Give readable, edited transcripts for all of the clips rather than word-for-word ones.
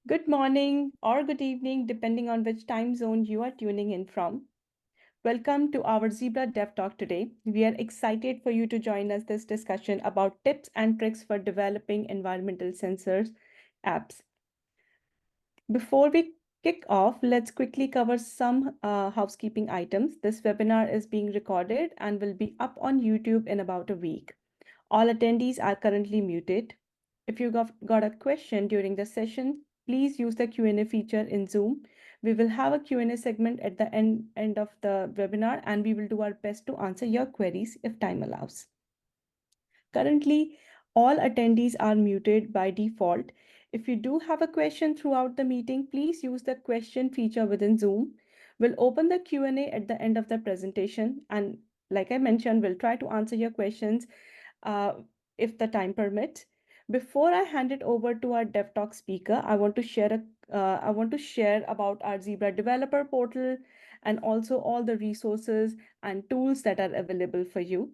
Good morning or good evening, depending on which time zone you are tuning in from. Welcome to our Zebra Dev Talk today. We are excited for you to join us this discussion about tips and tricks for developing environmental sensors apps. Before we kick off, let's quickly cover some housekeeping items. This webinar is being recorded and will be up on YouTube in about a week. All attendees are currently muted. If you got a question during the session, please use the Q&A feature in Zoom. We will have a Q&A segment at the end of the webinar, and we will do our best to answer your queries if time allows. Currently, all attendees are muted by default. If you do have a question throughout the meeting, please use the question feature within Zoom. We'll open the Q&A at the end of the presentation, and like I mentioned, we'll try to answer your questions uh, if the time permits. Before I hand it over to our DevTalk speaker, I want to share about our Zebra developer portal and also all the resources and tools that are available for you.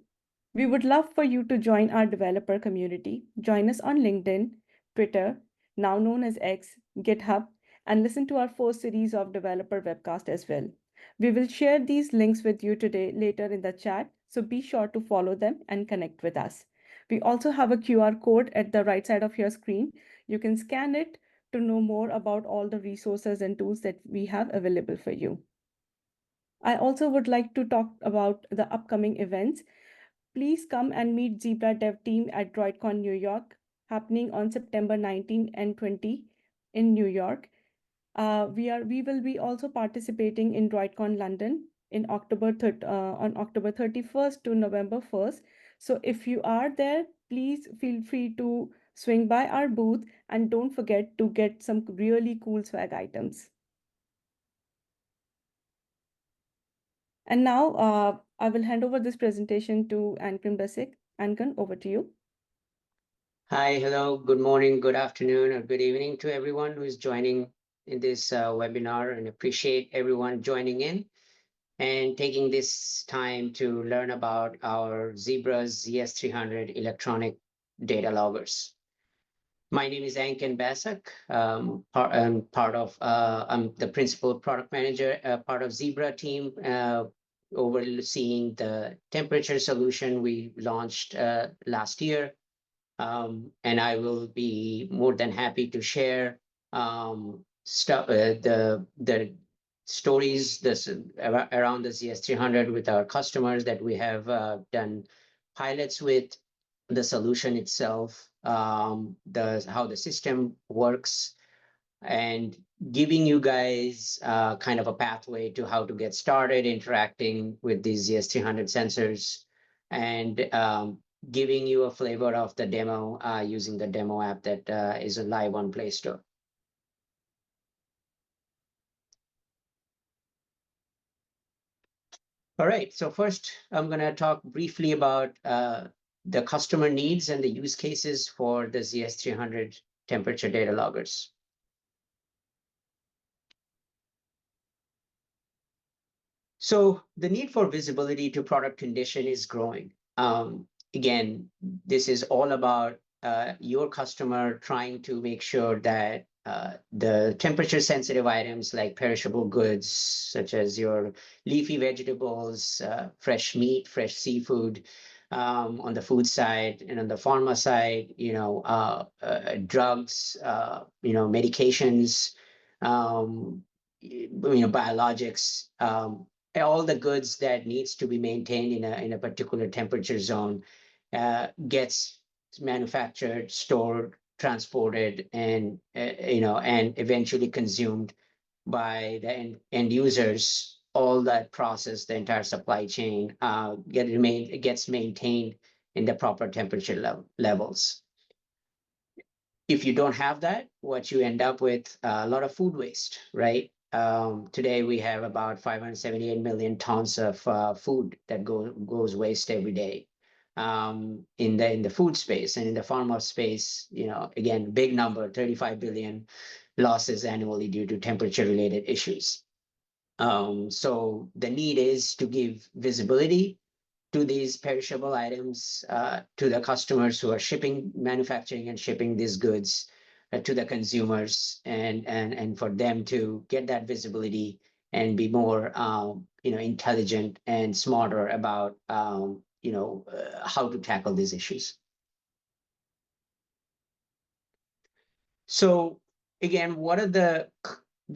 We would love for you to join our developer community. Join us on LinkedIn, Twitter, now known as X, GitHub, and listen to our first series of developer webcast as well. We will share these links with you today later in the chat, so be sure to follow them and connect with us. We also have a QR code at the right side of your screen. You can scan it to know more about all the resources and tools that we have available for you. I also would like to talk about the upcoming events. Please come and meet Zebra Dev team at DroidCon New York, happening on September 19 and 20 in New York. We will be also participating in DroidCon London in on October 31st to November 1st. So if you are there, please feel free to swing by our booth and don't forget to get some really cool swag items. And now I will hand over this presentation to Ankun Basic. Ankun, over to you. Hi, hello, good morning, good afternoon, or good evening to everyone who is joining in this webinar, and appreciate everyone joining in and taking this time to learn about our Zebra's ZS300 electronic data loggers. My name is Ankan Basak. I'm the principal product manager, part of Zebra team, overseeing the temperature solution we launched last year. And I will be more than happy to share the stories around the ZS300 with our customers that we have done pilots with, the solution itself, how the system works, and giving you guys kind of a pathway to how to get started interacting with these ZS300 sensors, and giving you a flavor of the demo using the demo app that is live on Play Store. All right, so first I'm going to talk briefly about the customer needs and the use cases for the ZS300 temperature data loggers. So the need for visibility to product condition is growing. Again, this is all about your customer trying to make sure that the temperature sensitive items like perishable goods, such as your leafy vegetables, fresh meat, fresh seafood, on the food side, and on the pharma side, drugs, medications, biologics, all the goods that needs to be maintained in a particular temperature zone gets manufactured, stored, transported, and and eventually consumed by the end users. All that process, the entire supply chain, gets maintained in the proper temperature levels. If you don't have that, what you end up with a lot of food waste, right? Today we have about 578 million tons of food that goes waste every day in the food space, and in the pharma space, again, big number, 35 billion losses annually due to temperature related issues. So the need is to give visibility to these perishable items to the customers who are manufacturing and shipping these goods, to the consumers, and for them to get that visibility and be more intelligent and smarter about how to tackle these issues. So again, what are the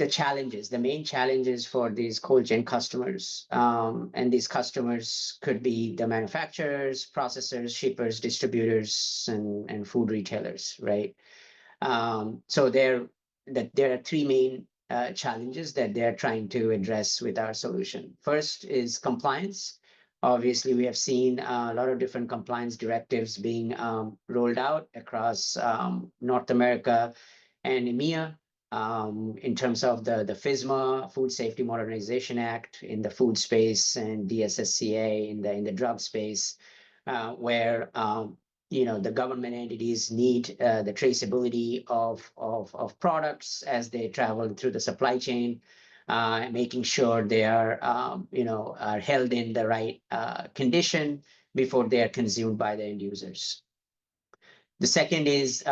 challenges, the main challenges for these cold chain customers? And these customers could be the manufacturers, processors, shippers, distributors, and food retailers, right? So there are three main challenges that they're trying to address with our solution. First is compliance. Obviously, we have seen a lot of different compliance directives being rolled out across North America and EMEA, in terms of the FSMA, Food Safety Modernization Act, in the food space, and DSSCA in the drug space, where the government entities need the traceability of products as they travel through the supply chain, making sure they are held in the right condition before they are consumed by the end users. The second is,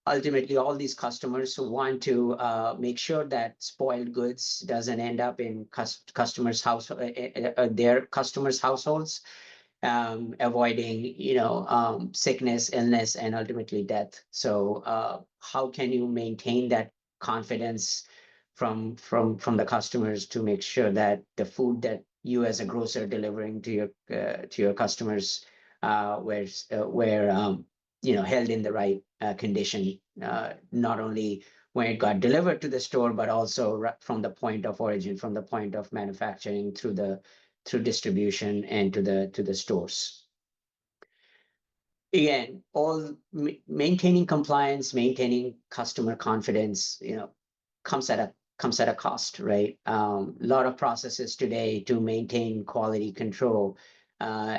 ultimately all these customers who want to make sure that spoiled goods doesn't end up in customers' house, their customers' households, avoiding sickness, illness, and ultimately death. So how can you maintain that confidence from the customers to make sure that the food that you as a grocer delivering to your customers were held in the right condition, not only when it got delivered to the store, but also from the point of origin, from the point of manufacturing through distribution and to the stores. Again, maintaining compliance, maintaining customer confidence, comes at a cost, right? A lot of processes today to maintain quality control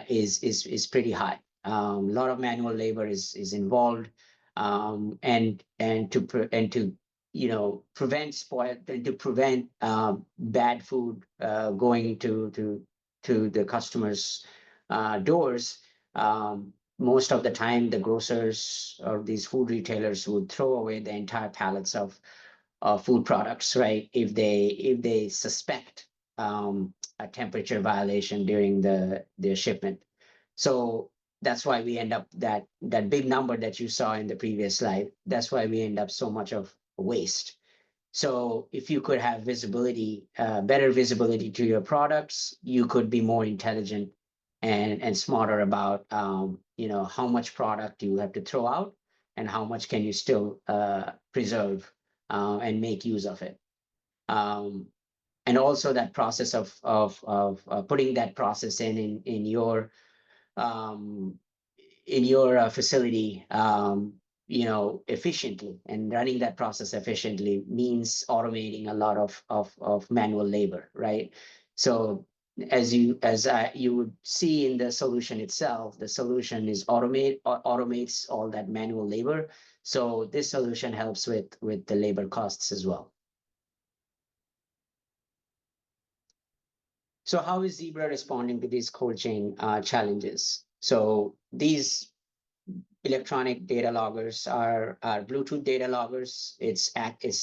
is pretty high. A lot of manual labor is involved, and to prevent spoil and to prevent bad food going to the customers' doors. Most of the time, the grocers or these food retailers would throw away the entire pallets of food products, right? If they suspect a temperature violation during their shipment. So that's why we end up that big number that you saw in the previous slide. That's why we end up so much of waste. So if you could have visibility, better visibility to your products, you could be more intelligent and smarter about how much product you have to throw out and how much can you still preserve and make use of it. And also that process of putting that process in your facility, efficiently, and running that process efficiently means automating a lot of manual labor, right? So as you would see in the solution itself, the solution is automates all that manual labor. So this solution helps with the labor costs as well. So how is Zebra responding to these cold chain challenges? So these electronic data loggers are Bluetooth data loggers. It's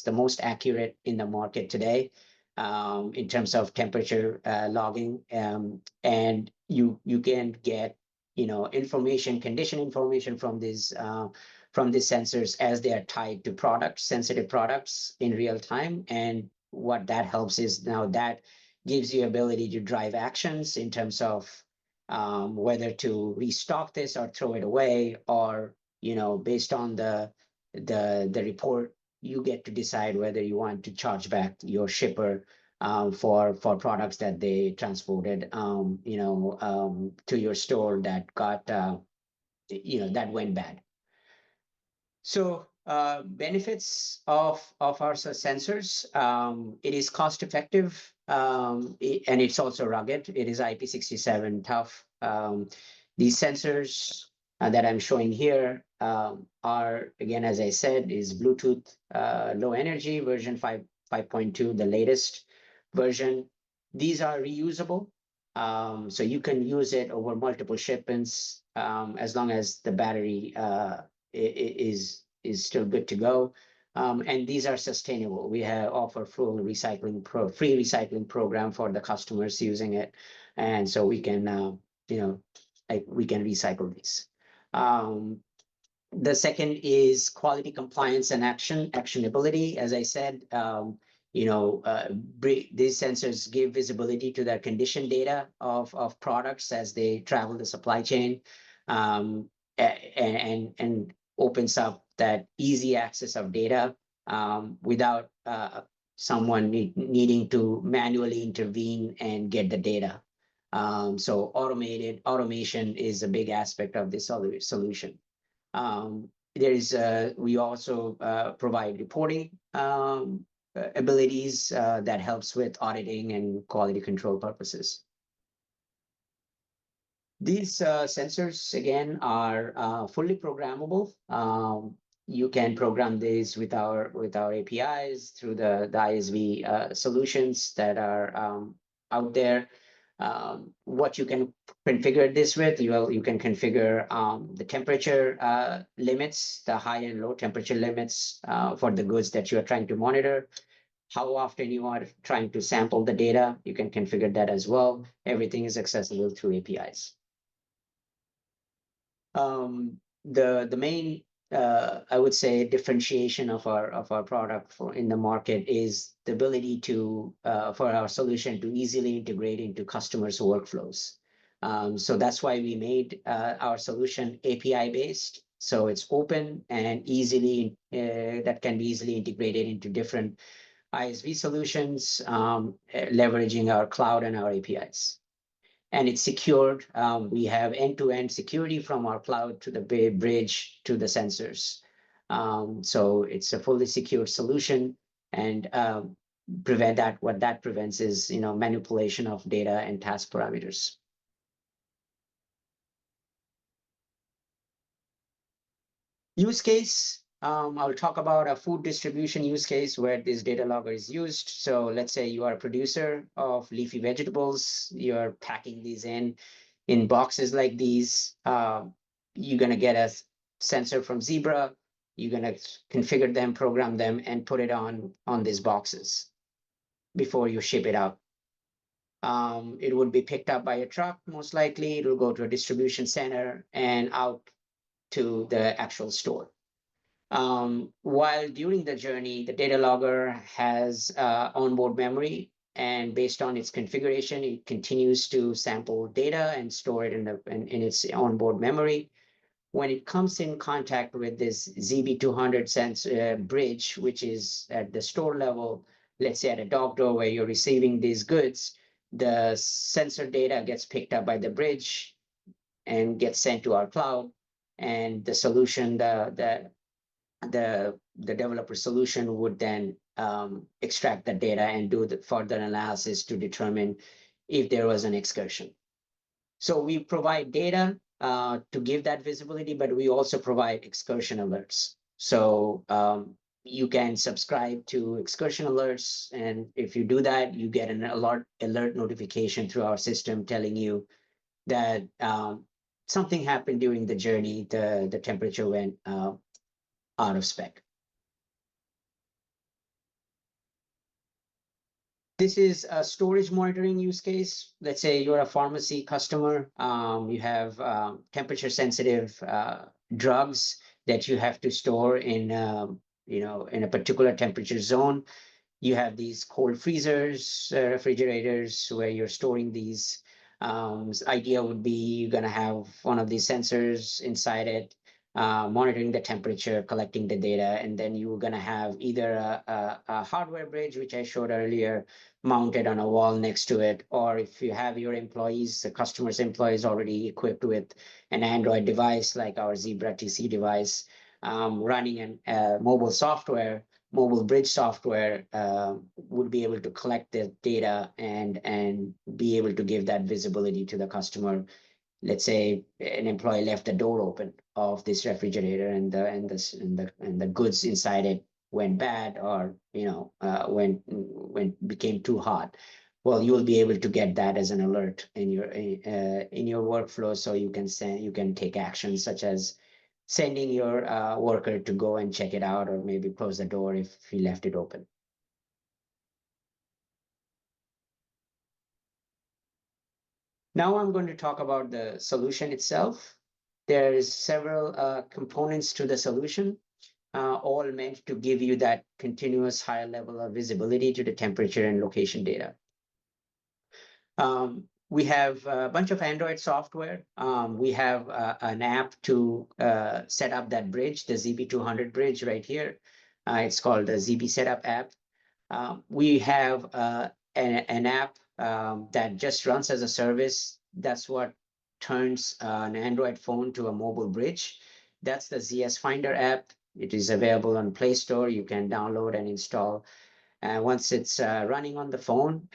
the most accurate in the market today, in terms of temperature logging, and you can get condition information from these sensors as they are tied to sensitive products in real time. And what that helps is now that gives you ability to drive actions in terms of whether to restock this or throw it away, or based on the report, you get to decide whether you want to charge back your shipper for products that they transported to your store that got that went bad. So benefits of our sensors: it is cost effective, and it's also rugged. It is IP67 tough. These sensors that I'm showing here are, again, as I said, is Bluetooth low energy version 5.2, the latest version. These are reusable, so you can use it over multiple shipments, as long as the battery is is still good to go. And these are sustainable. We have offer free recycling program for the customers using it, and so we can we can recycle these. The second is quality compliance and actionability. As I said, these sensors give visibility to the condition data of products as they travel the supply chain, and opens up that easy access of data without someone needing to manually intervene and get the data. So automation is a big aspect of this solution. We also provide reporting abilities that helps with auditing and quality control purposes. These sensors, again, are fully programmable. You can program these with our APIs through the ISV solutions that are out there. What you can configure this with, you can configure the temperature limits, the high and low temperature limits for the goods that you are trying to monitor. How often you are trying to sample the data, you can configure that as well. Everything is accessible through APIs. The main I would say differentiation of our product in the market is the ability to for our solution to easily integrate into customers' workflows. So that's why we made our solution API based. So it's open and easily that can be easily integrated into different ISV solutions, leveraging our cloud and our APIs. And it's secured. We have end-to-end security from our cloud to the bridge to the sensors. So it's a fully secured solution, and what that prevents is manipulation of data and task parameters. Use case. I'll talk about a food distribution use case where this data logger is used. So let's say you are a producer of leafy vegetables. You're packing these in boxes like these. You're going to get a sensor from Zebra. You're going to configure them, program them, and put it on these boxes before you ship it out. It would be picked up by a truck, most likely. It will go to a distribution center and out to the actual store. While during the journey, the data logger has onboard memory, and based on its configuration, it continues to sample data and store it in its onboard memory. When it comes in contact with this ZB200 sensor bridge, which is at the store level, let's say at a dog door where you're receiving these goods, the sensor data gets picked up by the bridge and gets sent to our cloud, and the solution, the developer solution would then extract the data and do the further analysis to determine if there was an excursion. So we provide data to give that visibility, but we also provide excursion alerts. So you can subscribe to excursion alerts, and if you do that, you get an alert notification through our system telling you that something happened during the journey. The temperature went out of spec. This is a storage monitoring use case. Let's say you're a pharmacy customer. You have temperature sensitive drugs that you have to store in in a particular temperature zone. You have these cold freezers, refrigerators where you're storing these. The idea would be you're gonna have one of these sensors inside it, monitoring the temperature, collecting the data, and then you're going to have either a hardware bridge, which I showed earlier, mounted on a wall next to it, or if you have your employees, the customer's employees already equipped with an Android device like our Zebra TC device, running a mobile bridge software would be able to collect the data and be able to give that visibility to the customer. Let's say an employee left the door open of this refrigerator, and the goods inside it went bad, or became too hot. Well, you will be able to get that as an alert in your workflow, so you can take actions such as sending your worker to go and check it out, or maybe close the door if he left it open. Now I'm going to talk about the solution itself. There's several components to the solution, all meant to give you that continuous higher level of visibility to the temperature and location data. We have a bunch of Android software. We have an app to set up that bridge, the ZB200 bridge right here. It's called the ZB Setup app. We have an app that just runs as a service. That's what turns an Android phone to a mobile bridge. That's the ZS Finder app. It is available on Play Store. You can download and install. And once it's running on the phone,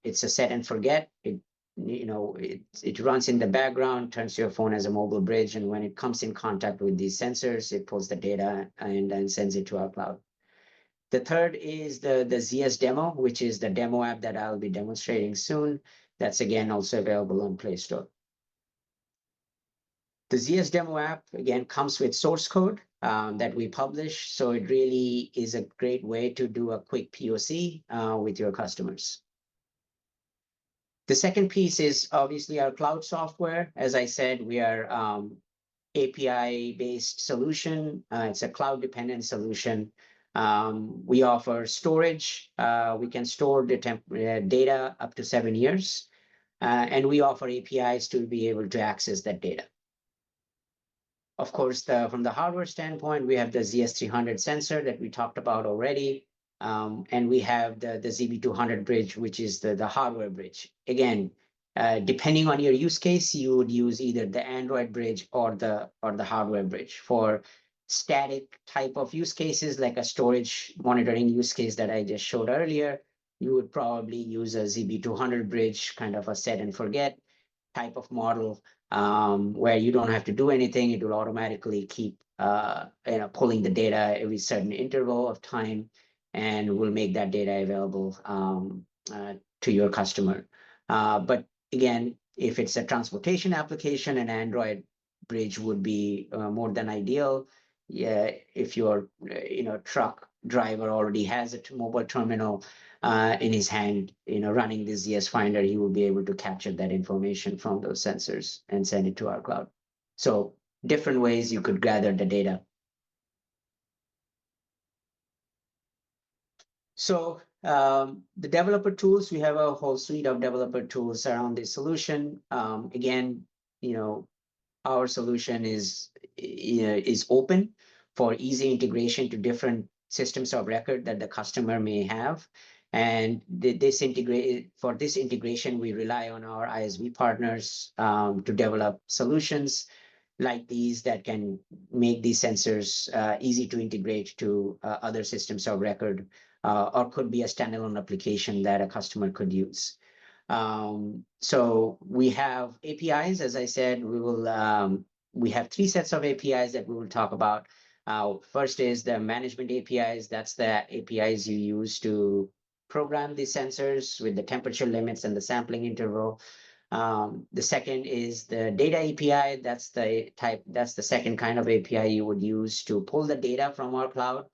it's a set and forget. It runs in the background, turns your phone as a mobile bridge, and when it comes in contact with these sensors, it pulls the data and then sends it to our cloud. The third is the ZS Demo, which is the demo app that I'll be demonstrating soon. That's again also available on Play Store. The ZS Demo app, again, comes with source code that we publish. So it really is a great way to do a quick POC with your customers. The second piece is obviously our cloud software. As I said, we are API-based solution. It's a cloud-dependent solution. We offer storage. We can store the data up to 7 years. And we offer APIs to be able to access that data. Of course, from the hardware standpoint, we have the ZS300 sensor that we talked about already. And we have the ZB200 bridge, which is the hardware bridge. Again, depending on your use case, you would use either the Android bridge or the hardware bridge. For static type of use cases, like a storage monitoring use case that I just showed earlier, you would probably use a ZB200 bridge, kind of a set and forget type of model, where you don't have to do anything. It will automatically keep pulling the data every certain interval of time, and will make that data available to your customer. But again, if it's a transportation application, an Android bridge would be more than ideal. Yeah, if your truck driver already has a mobile terminal in his hand, running this ZS Finder, he will be able to capture that information from those sensors and send it to our cloud. So different ways you could gather the data. So the developer tools, we have a whole suite of developer tools around this solution. Again, our solution is open for easy integration to different systems of record that the customer may have. And for this integration, we rely on our ISV partners to develop solutions like these that can make these sensors easy to integrate to other systems of record, or could be a standalone application that a customer could use. So we have APIs, as I said. We have 3 sets of APIs that we will talk about. First is the management APIs. That's the APIs you use to program the sensors with the temperature limits and the sampling interval. The second is the data API. That's the second kind of API you would use to pull the data from our cloud.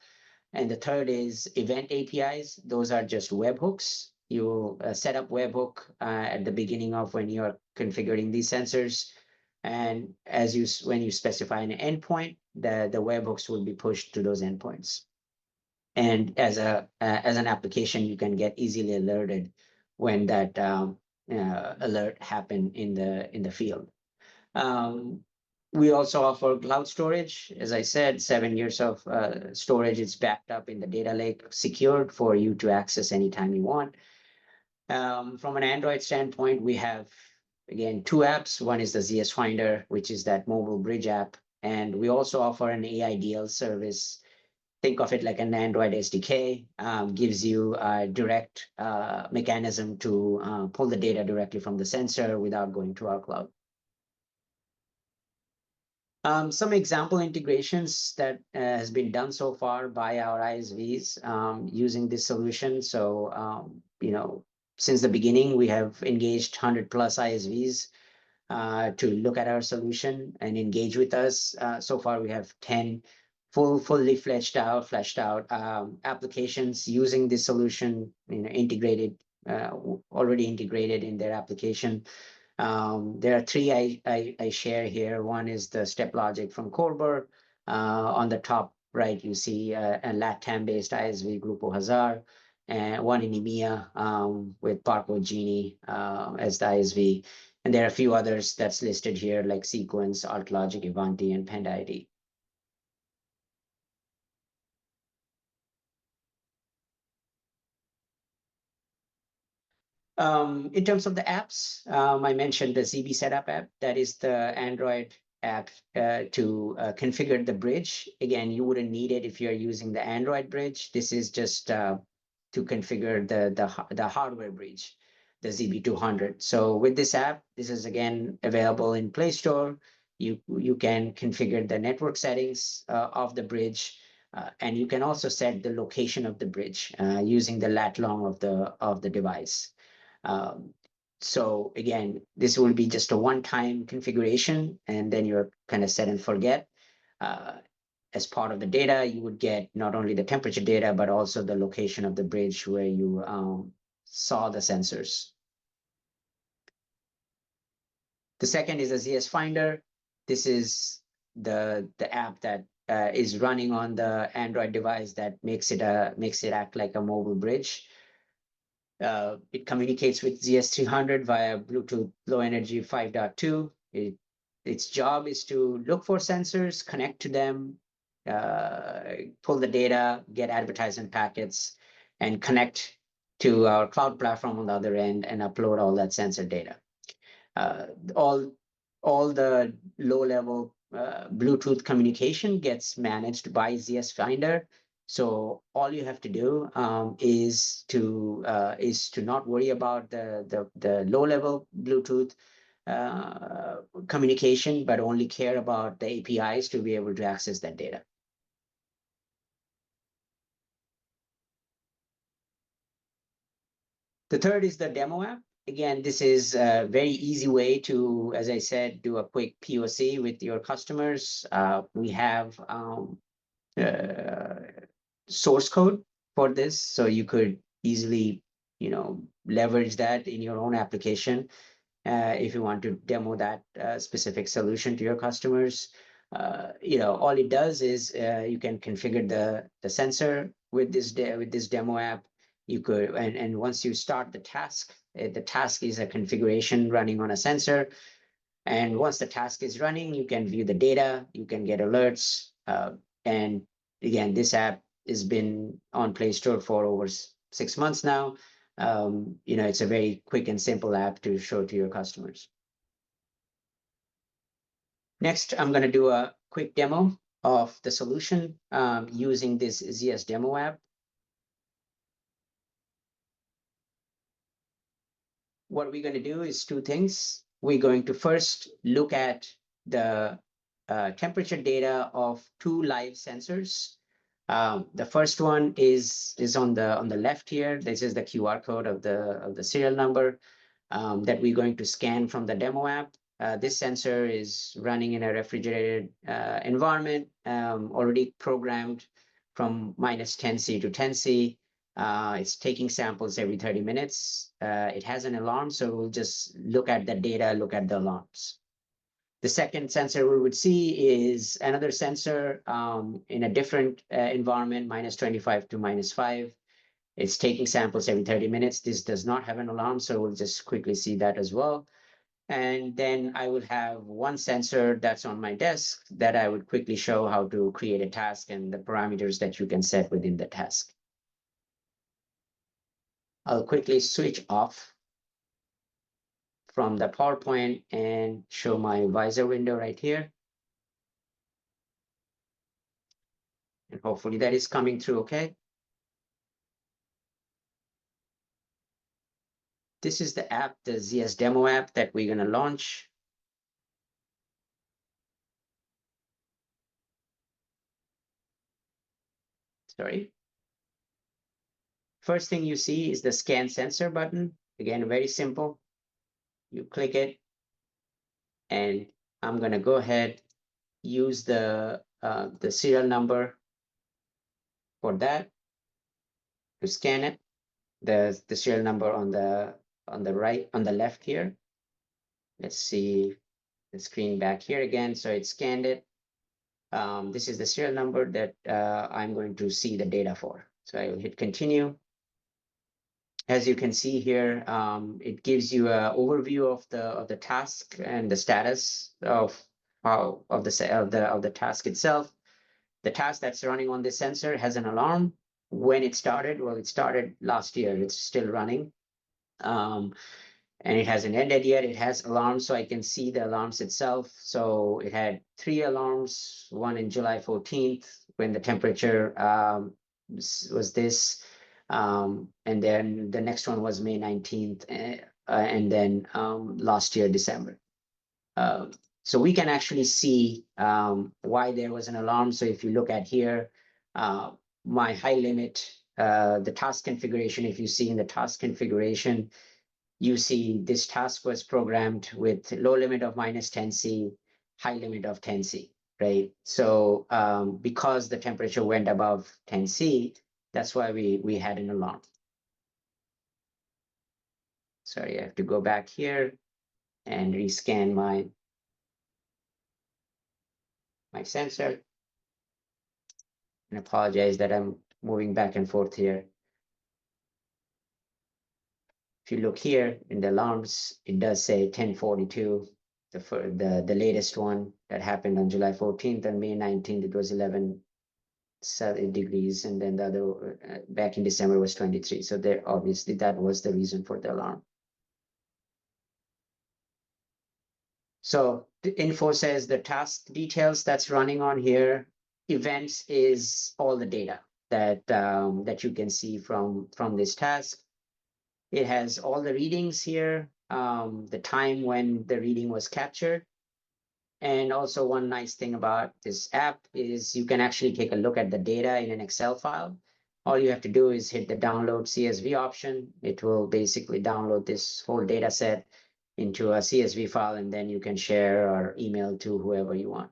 And the third is event APIs. Those are just webhooks. You set up webhook at the beginning of when you're configuring these sensors. And when you specify an endpoint, the webhooks will be pushed to those endpoints. And as an application, you can get easily alerted when that alert happen in the field. We also offer cloud storage. As I said, 7 years of storage. It's backed up in the data lake, secured for you to access anytime you want. From an Android standpoint, we have, again, 2 apps. One is the ZS Finder, which is that mobile bridge app. And we also offer an AIDL service. Think of it like an Android SDK, gives you a direct mechanism to pull the data directly from the sensor without going to our cloud. Some example integrations that has been done so far by our ISVs using this solution. So, since the beginning, we have engaged 100+ ISVs to look at our solution and engage with us. So far, we have 10 fully fleshed out applications using this solution, integrated, already integrated in their application. There are three I share here. One is the step logic from Corber. On the top right, you see a LATAM-based ISV, Grupo Hazar, and one in EMEA with Parco Genie as the ISV. And there are a few others that's listed here, like Sequence, ArtLogic, Ivanti, and PendID. In terms of the apps, I mentioned the ZB Setup app. That is the Android app to configure the bridge. Again, you wouldn't need it if you're using the Android bridge. This is just to configure the hardware bridge, the ZB200. So with this app, this is again available in Play Store. You can configure the network settings of the bridge. And you can also set the location of the bridge using the lat long of the device. So again, this will be just a one-time configuration, and then you're kind of set and forget. As part of the data, you would get not only the temperature data, but also the location of the bridge where you saw the sensors. The second is the ZS Finder. This is the app that is running on the Android device that makes it act like a mobile bridge. It communicates with ZS300 via Bluetooth Low Energy 5.2. Its job is to look for sensors, connect to them, pull the data, get advertisement packets, and connect to our cloud platform on the other end and upload all that sensor data. All the low-level Bluetooth communication gets managed by ZS Finder. So all you have to do is to not worry about the low-level Bluetooth communication, but only care about the APIs to be able to access that data. The third is the demo app. Again, this is a very easy way to, as I said, do a quick POC with your customers. We have source code for this, so you could easily, leverage that in your own application if you want to demo that specific solution to your customers. All it does is you can configure the sensor with this demo app. You could, and once you start the task is a configuration running on a sensor. And once the task is running, you can view the data, you can get alerts. And again, this app has been on Play Store for over 6 months now. It's a very quick and simple app to show to your customers. Next, I'm going to do a quick demo of the solution using this ZS demo app. What we're going to do is two things. We're going to first look at the temperature data of two live sensors. The first one is on the left here. This is the QR code of the serial number that we're going to scan from the demo app. This sensor is running in a refrigerated environment, already programmed from -10°C to 10°C. It's taking samples every 30 minutes. It has an alarm, so we'll just look at the data, look at the alarms. The second sensor we would see is another sensor in a different environment, -25 to -5. It's taking samples every 30 minutes. This does not have an alarm, so we'll just quickly see that as well. And then I would have one sensor that's on my desk that I would quickly show how to create a task and the parameters that you can set within the task. I'll quickly switch off from the PowerPoint and show my visor window right here. And hopefully that is coming through okay. This is the app, the ZS demo app that we're going to launch. Sorry. First thing you see is the scan sensor button. Again, very simple. You click it. And I'm gonna go ahead, use the serial number for that to scan it. The serial number on the right, on the left here. Let's see the screen back here again. So it scanned it. This is the serial number that I'm going to see the data for. So I will hit continue. As you can see here, it gives you an overview of the task and the status of the task itself. The task that's running on this sensor has an alarm. When it started, well, it started last year. It's still running. And it hasn't ended yet. It has alarms, so I can see the alarms itself. So it had 3 alarms, one in July 14th when the temperature was this. And then the next one was May 19th, and then last year, December. So we can actually see why there was an alarm. So if you look at here, my high limit, the task configuration, if you see in the task configuration, you see this task was programmed with low limit of -10C, high limit of 10C, right? So because the temperature went above 10C, that's why we had an alarm. Sorry, I have to go back here and rescan my sensor. And apologize that I'm moving back and forth here. If you look here in the alarms, it does say 1042, the latest one that happened on July 14th, and May 19th, it was 11 degrees, and then the other back in December was 23. So there, obviously, that was the reason for the alarm. So the info says the task details that's running on here. Events is all the data that that you can see from this task. It has all the readings here, the time when the reading was captured. And also one nice thing about this app is you can actually take a look at the data in an Excel file. All you have to do is hit the download CSV option. It will basically download this whole data set into a CSV file, and then you can share or email to whoever you want.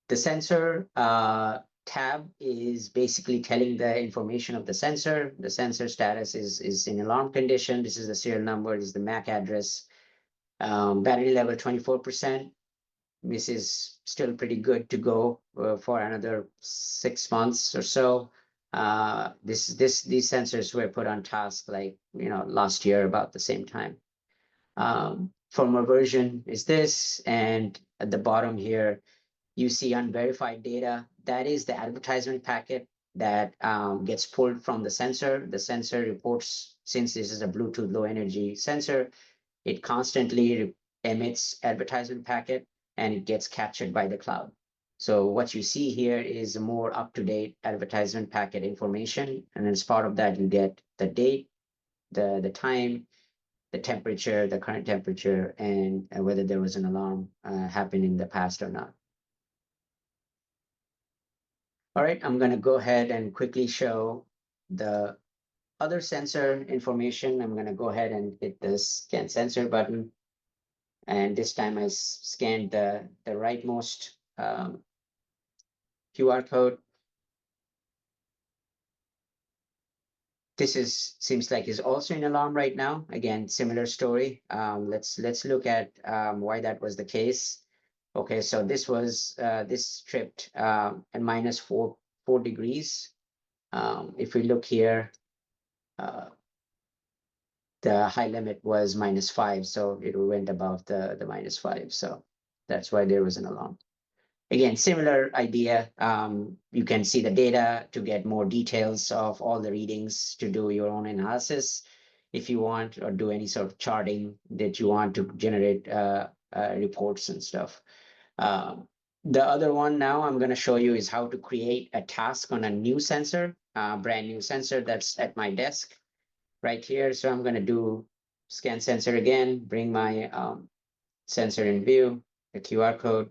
The sensor tab is basically telling the information of the sensor. The sensor status is in alarm condition. This is the serial number, this is the MAC address. Battery level 24%. This is still pretty good to go for another 6 months or so. These sensors were put on task like, last year about the same time. Firmware version is this, and at the bottom here, you see unverified data. That is the advertisement packet that gets pulled from the sensor. The sensor reports, since this is a Bluetooth low energy sensor, it constantly emits advertisement packet and it gets captured by the cloud. So what you see here is a more up-to-date advertisement packet information. And as part of that, you get the date, the time, the temperature, the current temperature, and whether there was an alarm happened in the past or not. All right, I'm going to go ahead and quickly show the other sensor information. I'm going to go ahead and hit the scan sensor button. And this time I scanned the rightmost QR code. This seems like is also in alarm right now. Again, similar story. Let's look at why that was the case. Okay, so this was this tripped at -4 degrees. If we look here, the high limit was -5, so it went above the -5. So that's why there was an alarm. Again, similar idea. You can see the data to get more details of all the readings to do your own analysis if you want, or do any sort of charting that you want to generate reports and stuff. The other one now I'm going to show you is how to create a task on a new sensor, brand new sensor that's at my desk right here. So I'm going to do scan sensor again, bring my sensor in view, the QR code,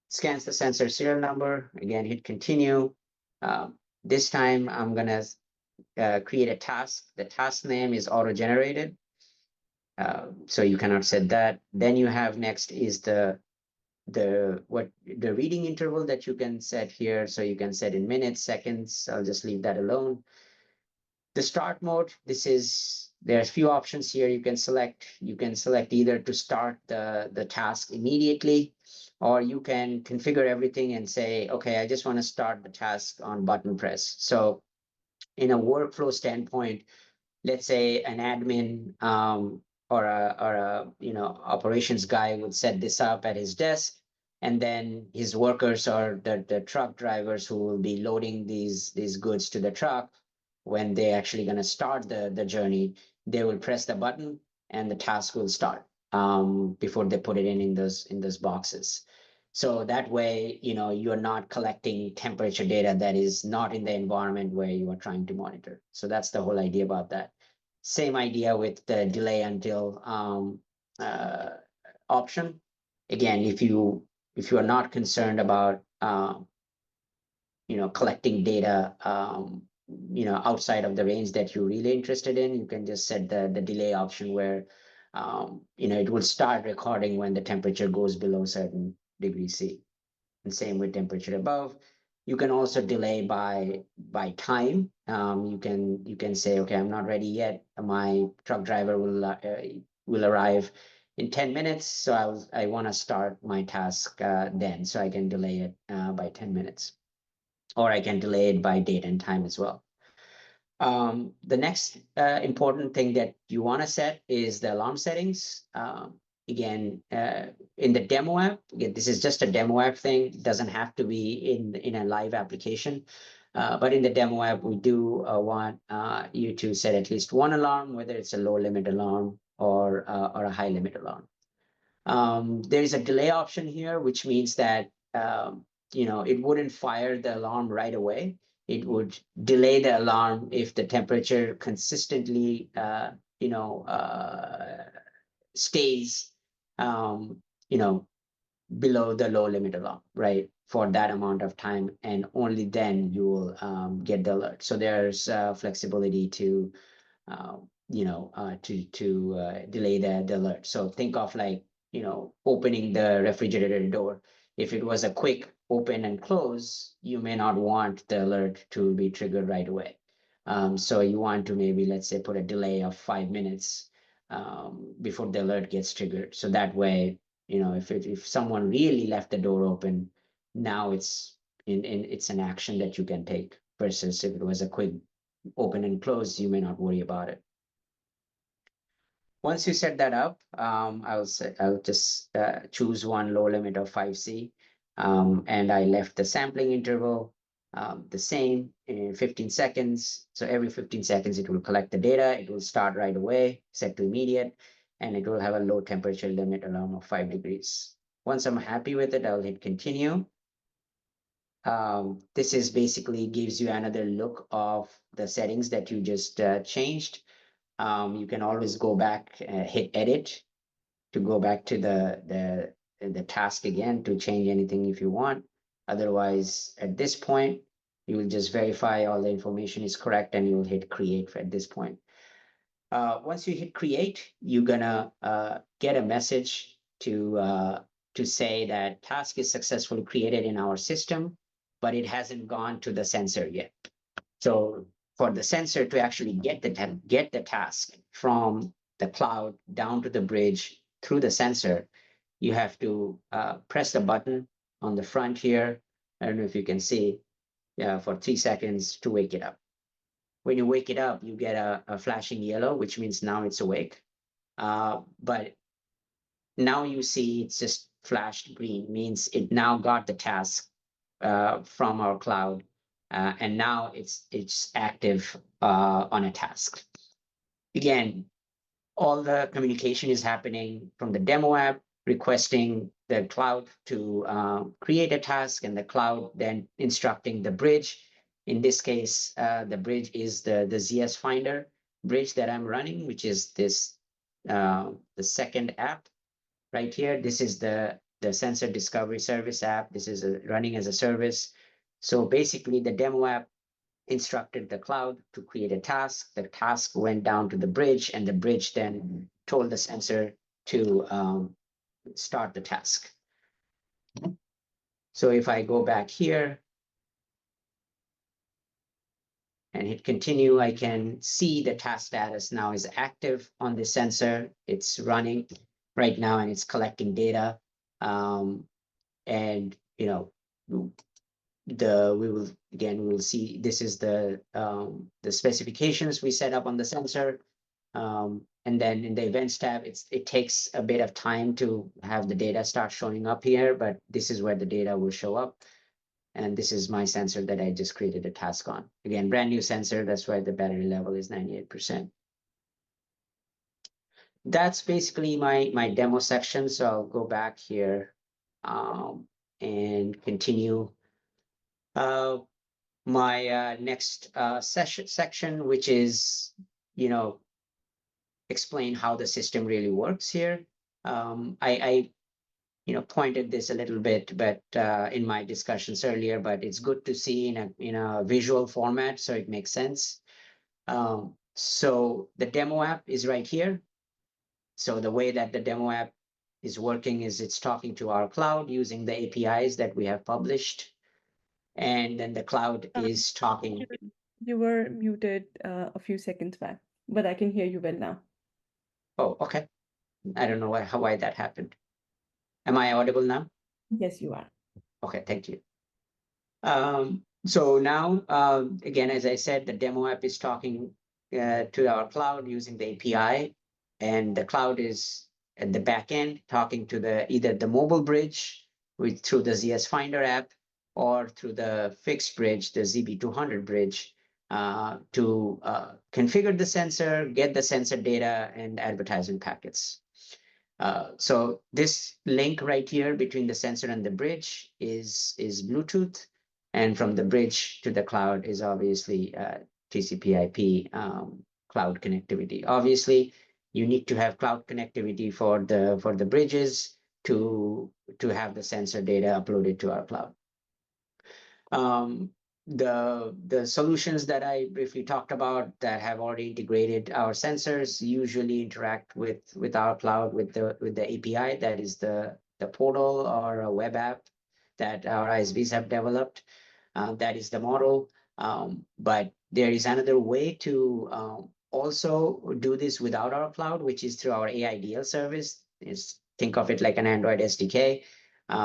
scans the sensor serial number, again, hit continue. This time I'm going to create a task. The task name is auto-generated. So you cannot set that. Then you have next is the reading interval that you can set here. So you can set in minutes, seconds. I'll just leave that alone. The start mode, there's few options here. You can select either to start the task immediately, or you can configure everything and say, okay, I just want to start the task on button press. So in a workflow standpoint, let's say an admin or a operations guy would set this up at his desk, and then his workers or the truck drivers who will be loading these goods to the truck, when they're actually going to start the journey, they will press the button and the task will start before they put it in those boxes. So that way, you're not collecting temperature data that is not in the environment where you are trying to monitor. So that's the whole idea about that. Same idea with the delay until option. Again, if you are not concerned about collecting data outside of the range that you're really interested in, you can just set the delay option where it will start recording when the temperature goes below certain degree C. And same with temperature above. You can also delay by time. You can say, okay, I'm not ready yet. My truck driver will arrive in 10 minutes, so I want to start my task then, so I can delay it by 10 minutes, or I can delay it by date and time as well. The next important thing that you want to set is the alarm settings. Again, in the demo app, again, this is just a demo app thing. It doesn't have to be in a live application. But in the demo app, we do want you to set at least one alarm, whether it's a low limit alarm or a high limit alarm. There is a delay option here, which means that it wouldn't fire the alarm right away. It would delay the alarm if the temperature consistently stays um, you know below the low limit alarm, right, for that amount of time, and only then you will get the alert. So there's flexibility to delay the alert. So think of like, opening the refrigerator door. If it was a quick open and close, you may not want the alert to be triggered right away. So you want to maybe, let's say, put a delay of 5 minutes before the alert gets triggered. So that way, if someone really left the door open, now it's an action that you can take, versus if it was a quick open and close, you may not worry about it. Once you set that up, I'll just choose one low limit of 5C, and I left the sampling interval the same in 15 seconds. So every 15 seconds, it will collect the data. It will start right away, set to immediate, and it will have a low temperature limit alarm of 5 degrees. Once I'm happy with it, I'll hit continue. This is basically gives you another look of the settings that you just changed. You can always go back, hit edit to go back to the task again to change anything if you want. Otherwise, at this point, you will just verify all the information is correct, and you will hit create at this point. Once you hit create, you're gonna get a message to say that task is successfully created in our system, but it hasn't gone to the sensor yet. So for the sensor to actually get the task from the cloud down to the bridge through the sensor, you have to press the button on the front here. I don't know if you can see, for 3 seconds to wake it up. When you wake it up, you get a flashing yellow, which means now it's awake. But now you see it's just flashed green, means it now got the task from our cloud, and now it's active on a task. Again, all the communication is happening from the demo app, requesting the cloud to create a task, and the cloud then instructing the bridge. In this case, the bridge is the ZS Finder bridge that I'm running, which is this the second app right here. This is the sensor discovery service app. This is running as a service. So basically, the demo app instructed the cloud to create a task. The task went down to the bridge, and the bridge then told the sensor to start the task. So if I go back here and hit continue, I can see the task status now is active on the sensor. It's running right now and it's collecting data. And we will see this is the specifications we set up on the sensor. And then in the events tab, it takes a bit of time to have the data start showing up here, but this is where the data will show up. And this is my sensor that I just created a task on. Again, brand new sensor, that's why the battery level is 98%. That's basically my demo section. So I'll go back here and continue my next section, which is, explain how the system really works here. I pointed this a little bit, but in my discussions earlier, but it's good to see in a visual format, so it makes sense. So the demo app is right here. So the way that the demo app is working is it's talking to our cloud using the APIs that we have published. And then the cloud is talking. You were muted a few seconds back, but I can hear you well now. Oh, okay. I don't know why that happened. Am I audible now? Yes, you are. Okay, thank you. So now, again, as I said, the demo app is talking to our cloud using the API, and the cloud is at the back end talking to either the mobile bridge through the ZS Finder app or through the fixed bridge, the ZB200 bridge, to configure the sensor, get the sensor data, and advertising packets. So this link right here between the sensor and the bridge is Bluetooth, and from the bridge to the cloud is obviously TCP/IP cloud connectivity. Obviously, you need to have cloud connectivity for the bridges to have the sensor data uploaded to our cloud. The solutions that I briefly talked about that have already integrated our sensors usually interact with our cloud with the API, that is the portal or a web app that our ISVs have developed. That is the model. But there is another way to also do this without our cloud, which is through our AIDL service. Think of it like an Android SDK.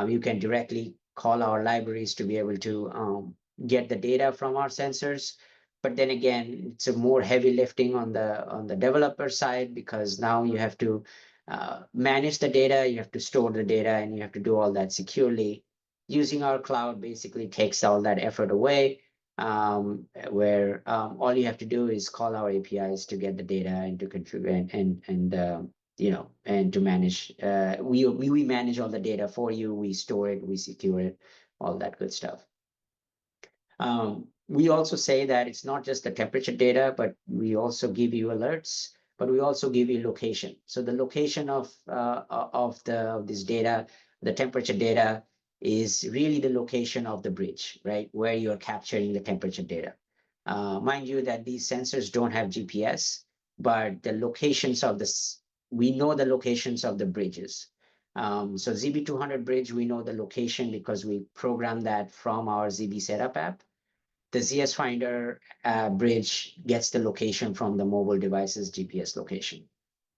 You can directly call our libraries to be able to get the data from our sensors. But then again, it's a more heavy lifting on the developer side, because now you have to manage the data, you have to store the data, and you have to do all that securely. Using our cloud basically takes all that effort away, where all you have to do is call our APIs to get the data and to configure and to manage. We manage all the data for you. We store it, we secure it, all that good stuff. We also say that it's not just the temperature data, but we also give you alerts, but we also give you location. So the location of this data, the temperature data, is really the location of the bridge, right? Where you're capturing the temperature data. Mind you that these sensors don't have GPS, but the locations of we know the locations of the bridges. So ZB200 bridge, we know the location because we programmed that from our ZB setup app. The ZS Finder bridge gets the location from the mobile device's GPS location.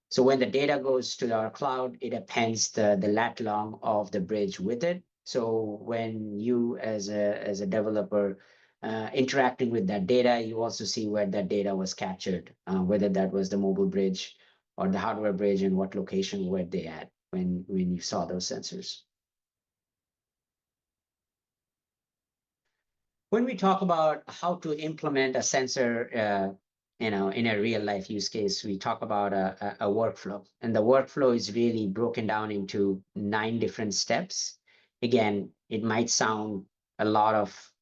So when the data goes to our cloud, it appends the lat long of the bridge with it. So when you as a developer interacting with that data, you also see where that data was captured, whether that was the mobile bridge or the hardware bridge, and what location were they at when you saw those sensors. When we talk about how to implement a sensor, in a real life use case, we talk about a workflow, and the workflow is really broken down into 9 different steps. Again, it might sound a lot of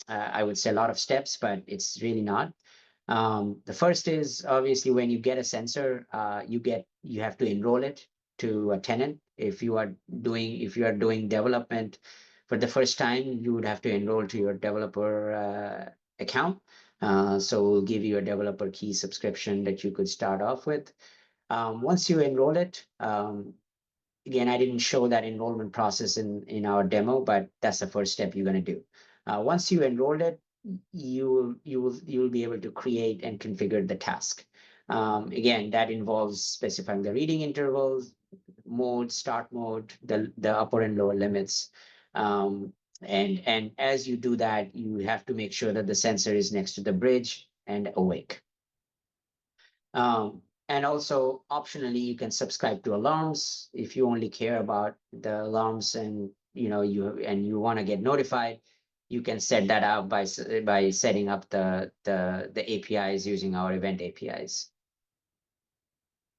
I would say a lot of steps, but it's really not. The first is obviously when you get a sensor, you have to enroll it to a tenant. If you are doing development for the first time, you would have to enroll to your developer account. So we'll give you a developer key subscription that you could start off with. Once you enroll it, again, I didn't show that enrollment process in our demo, but that's the first step you're going to do. Once you enrolled it, you'll be able to create and configure the task. Again, that involves specifying the reading intervals, mode, start mode, the upper and lower limits. And as you do that, you have to make sure that the sensor is next to the bridge and awake. And also optionally, you can subscribe to alarms if you only care about the alarms and you want to get notified. You can set that up by setting up the APIs using our event APIs.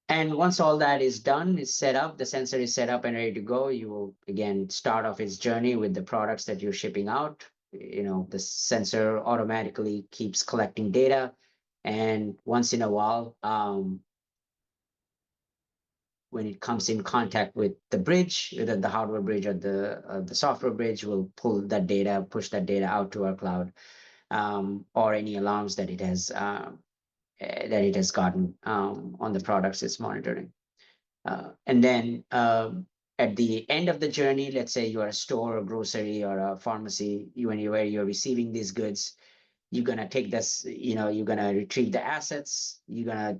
And once all that is done, is set up, the sensor is set up and ready to go, you will again start off its journey with the products that you're shipping out. The sensor automatically keeps collecting data, and once in a while, when it comes in contact with the bridge, either the hardware bridge or the software bridge, will pull that data, push that data out to our cloud, or any alarms that it has gotten on the products it's monitoring. And then at the end of the journey, let's say you are a store, a grocery, or a pharmacy, where you're receiving these goods, you're gonna take this, you're gonna retrieve the assets, you're gonna,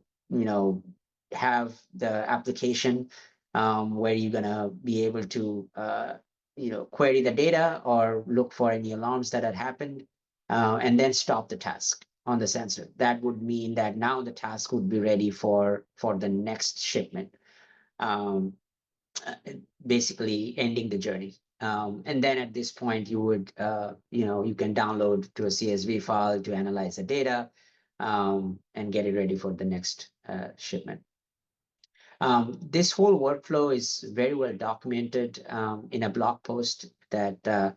have the application where you're gonna be able to, query the data or look for any alarms that had happened, and then stop the task on the sensor. That would mean that now the task would be ready for the next shipment. Um, Basically ending the journey. And then at this point, you would, you can download to a CSV file to analyze the data and get it ready for the next shipment. This whole workflow is very well documented in a blog post that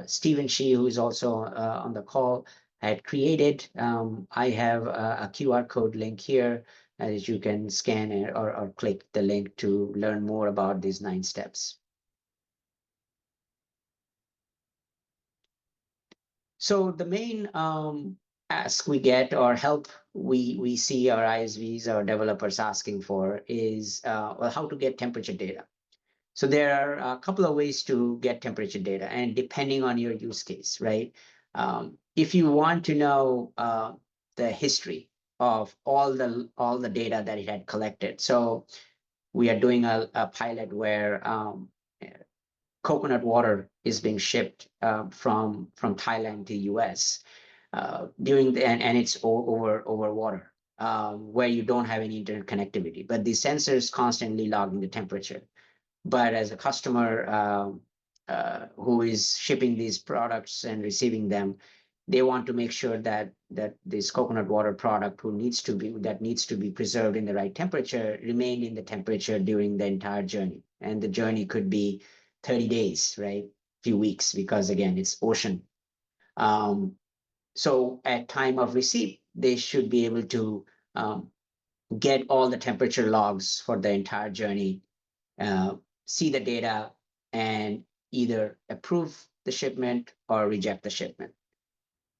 Stephen Shee, who is also on the call, had created. I have a QR code link here as you can scan it or click the link to learn more about these 9 steps. So the main ask we get, or help we see our ISVs, our developers asking for, is well, how to get temperature data. So there are a couple of ways to get temperature data, and depending on your use case, right? If you want to know the history of all the data that it had collected, so we are doing a pilot where coconut water is being shipped from Thailand to US and it's over water where you don't have any internet connectivity, but the sensors constantly logging the temperature. But as a customer who is shipping these products and receiving them, they want to make sure that this coconut water product needs to be preserved in the right temperature, remained in the temperature during the entire journey. And the journey could be 30 days, right? Few weeks, because again, it's ocean. So at time of receipt, they should be able to get all the temperature logs for the entire journey, see the data, and either approve the shipment or reject the shipment.